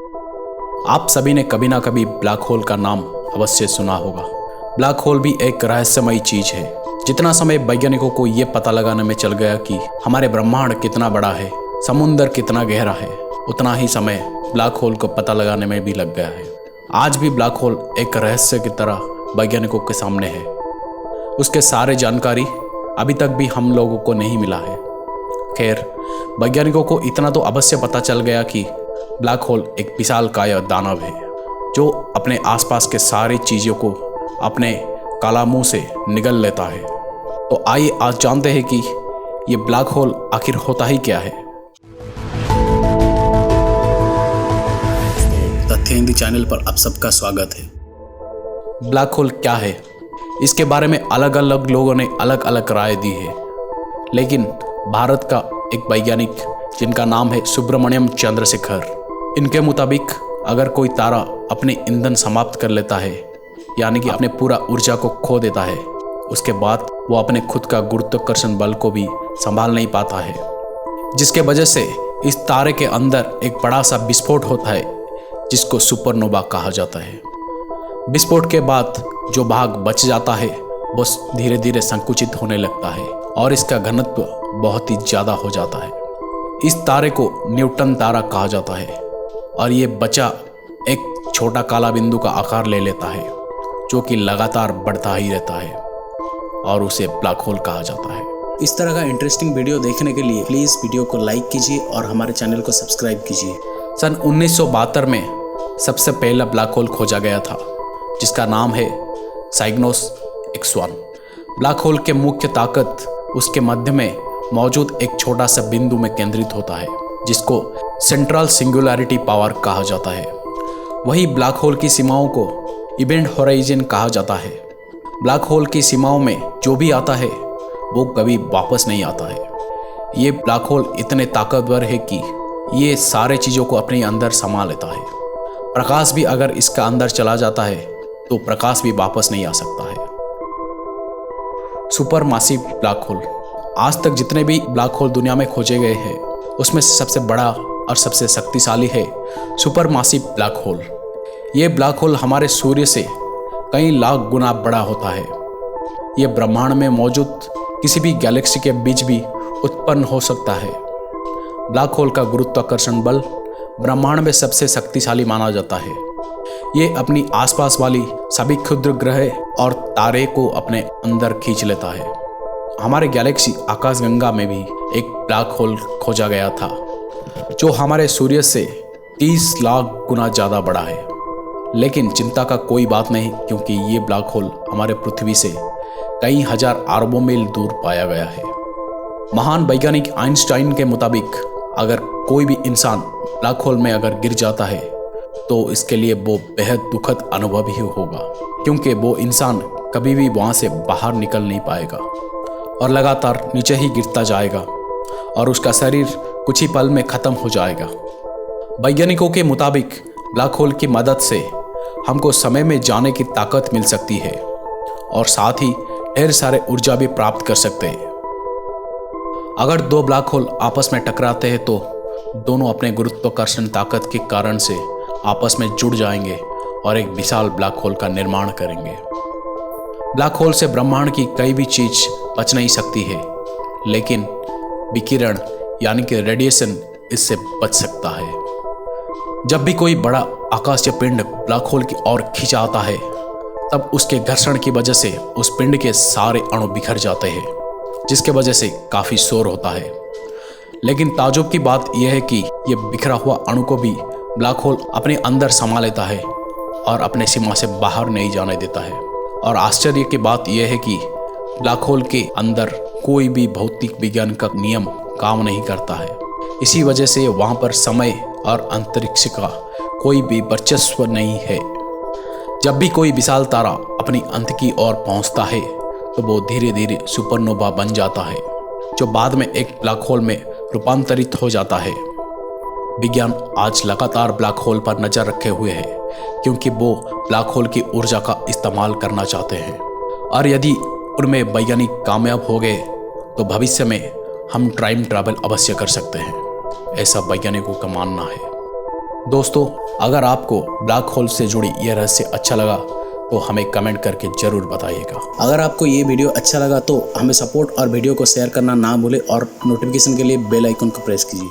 आप सभी ने कभी ना कभी ब्लैक होल का नाम अवश्य सुना होगा। ब्लैक होल भी एक रहस्यमयी चीज है। जितना समय वैज्ञानिकों को ये पता लगाने में चल गया कि हमारे ब्रह्मांड कितना बड़ा है, समुद्र कितना गहरा है, उतना ही समय ब्लैक होल को पता लगाने में भी लग गया है। आज भी ब्लैक होल एक रहस्य की तरह वैज्ञानिकों के सामने है। उसके सारे जानकारी अभी तक भी हम लोगों को नहीं मिला है। खैर, वैज्ञानिकों को इतना तो अवश्य पता चल गया कि ब्लैक होल एक विशालकाय दानव है जो अपने आसपास के सारी चीज़ों को अपने काला मुंह से निगल लेता है। तो आइए आज जानते हैं कि ये ब्लैक होल आखिर होता ही क्या है। तथ्य हिंदी चैनल पर आप सबका स्वागत है। ब्लैक होल क्या है, इसके बारे में अलग अलग लोगों ने अलग अलग राय दी है, लेकिन भारत का एक वैज्ञानिक जिनका नाम है सुब्रमण्यम चंद्रशेखर, इनके मुताबिक अगर कोई तारा अपने ईंधन समाप्त कर लेता है, यानी कि अपने पूरा ऊर्जा को खो देता है, उसके बाद वो अपने खुद का गुरुत्वाकर्षण बल को भी संभाल नहीं पाता है, जिसके वजह से इस तारे के अंदर एक बड़ा सा विस्फोट होता है जिसको सुपरनोवा कहा जाता है। विस्फोट के बाद जो भाग बच जाता है वो धीरे धीरे संकुचित होने लगता है और इसका घनत्व बहुत ही ज़्यादा हो जाता है। इस तारे को न्यूट्रॉन तारा कहा जाता है और ये बचा एक छोटा काला बिंदु का आकार ले लेता है जो कि लगातार बढ़ता ही रहता है और उसे ब्लैक होल कहा जाता है। इस तरह का इंटरेस्टिंग वीडियो देखने के लिए प्लीज़ वीडियो को लाइक कीजिए और हमारे चैनल को सब्सक्राइब कीजिए। सन 1972 में सबसे पहला ब्लैक होल खोजा गया था जिसका नाम है साइग्नोस X1। ब्लैक होल के मुख्य ताकत उसके मध्य में मौजूद एक छोटा सा बिंदु में केंद्रित होता है जिसको सेंट्रल सिंगुलैरिटी पावर कहा जाता है। वही ब्लैक होल की सीमाओं को इवेंट होराइजन कहा जाता है। ब्लैक होल की सीमाओं में जो भी आता है वो कभी वापस नहीं आता है। ये ब्लैक होल इतने ताकतवर है कि ये सारे चीज़ों को अपने अंदर समा लेता है। प्रकाश भी अगर इसका अंदर चला जाता है तो प्रकाश भी वापस नहीं आ सकता है। सुपर मासिव ब्लैक होल, आज तक जितने भी ब्लैक होल दुनिया में खोजे गए हैं उसमें से सबसे बड़ा और सबसे शक्तिशाली है सुपर मासिव ब्लैक होल। ये ब्लैक होल हमारे सूर्य से कई लाख गुना बड़ा होता है। ये ब्रह्मांड में मौजूद किसी भी गैलेक्सी के बीच भी उत्पन्न हो सकता है। ब्लैक होल का गुरुत्वाकर्षण बल ब्रह्मांड में सबसे शक्तिशाली माना जाता है। ये अपनी आसपास वाली सभी क्षुद्र ग्रह और तारे को अपने अंदर खींच लेता है। हमारे गैलेक्सी आकाशगंगा में भी एक ब्लैक होल खोजा गया था जो हमारे सूर्य से 30 लाख गुना ज़्यादा बड़ा है। लेकिन चिंता का कोई बात नहीं, क्योंकि ये ब्लैक होल हमारे पृथ्वी से कई हजार अरबों मील दूर पाया गया है। महान वैज्ञानिक आइंस्टाइन के मुताबिक अगर कोई भी इंसान ब्लैक होल में अगर गिर जाता है तो इसके लिए वो बेहद दुखद अनुभव ही होगा, क्योंकि वो इंसान कभी भी वहाँ से बाहर निकल नहीं पाएगा और लगातार नीचे ही गिरता जाएगा और उसका शरीर कुछ ही पल में ख़त्म हो जाएगा। वैज्ञानिकों के मुताबिक ब्लैक होल की मदद से हमको समय में जाने की ताकत मिल सकती है और साथ ही ढेर सारे ऊर्जा भी प्राप्त कर सकते हैं। अगर दो ब्लैक होल आपस में टकराते हैं तो दोनों अपने गुरुत्वाकर्षण ताकत के कारण से आपस में जुड़ जाएंगे और एक विशाल ब्लैक होल का निर्माण करेंगे। ब्लैक होल से ब्रह्मांड की कोई भी चीज बच नहीं सकती है, लेकिन विकिरण यानी कि रेडिएशन इससे बच सकता है। जब भी कोई बड़ा आकाशीय पिंड ब्लैक होल की ओर खींचा आता है तब उसके घर्षण की वजह से उस पिंड के सारे अणु बिखर जाते हैं, जिसके वजह से काफ़ी शोर होता है। लेकिन ताज्जुब की बात यह है कि ये बिखरा हुआ अणु को भी ब्लैक होल अपने अंदर समा लेता है और अपने सीमा से बाहर नहीं जाने देता है। और आश्चर्य की बात यह है कि ब्लैक होल के अंदर कोई भी भौतिक विज्ञान का नियम काम नहीं करता है। इसी वजह से वहाँ पर समय और अंतरिक्ष का कोई भी वर्चस्व नहीं है। जब भी कोई विशाल तारा अपनी अंत की ओर पहुँचता है तो वो धीरे धीरे सुपरनोवा बन जाता है, जो बाद में एक ब्लैक होल में रूपांतरित हो जाता है। विज्ञान आज लगातार ब्लैक होल पर नज़र रखे हुए है, क्योंकि वो ब्लैक होल की ऊर्जा का इस्तेमाल करना चाहते हैं और यदि उनमें वैज्ञानिक कामयाब हो गए तो भविष्य में हम टाइम ट्रैवल अवश्य कर सकते हैं, ऐसा वैज्ञानिकों का मानना है। दोस्तों, अगर आपको ब्लैक होल से जुड़ी यह रहस्य अच्छा लगा तो हमें कमेंट करके जरूर बताइएगा। अगर आपको ये वीडियो अच्छा लगा तो हमें सपोर्ट और वीडियो को शेयर करना ना भूलें और नोटिफिकेशन के लिए बेल आइकन को प्रेस कीजिए।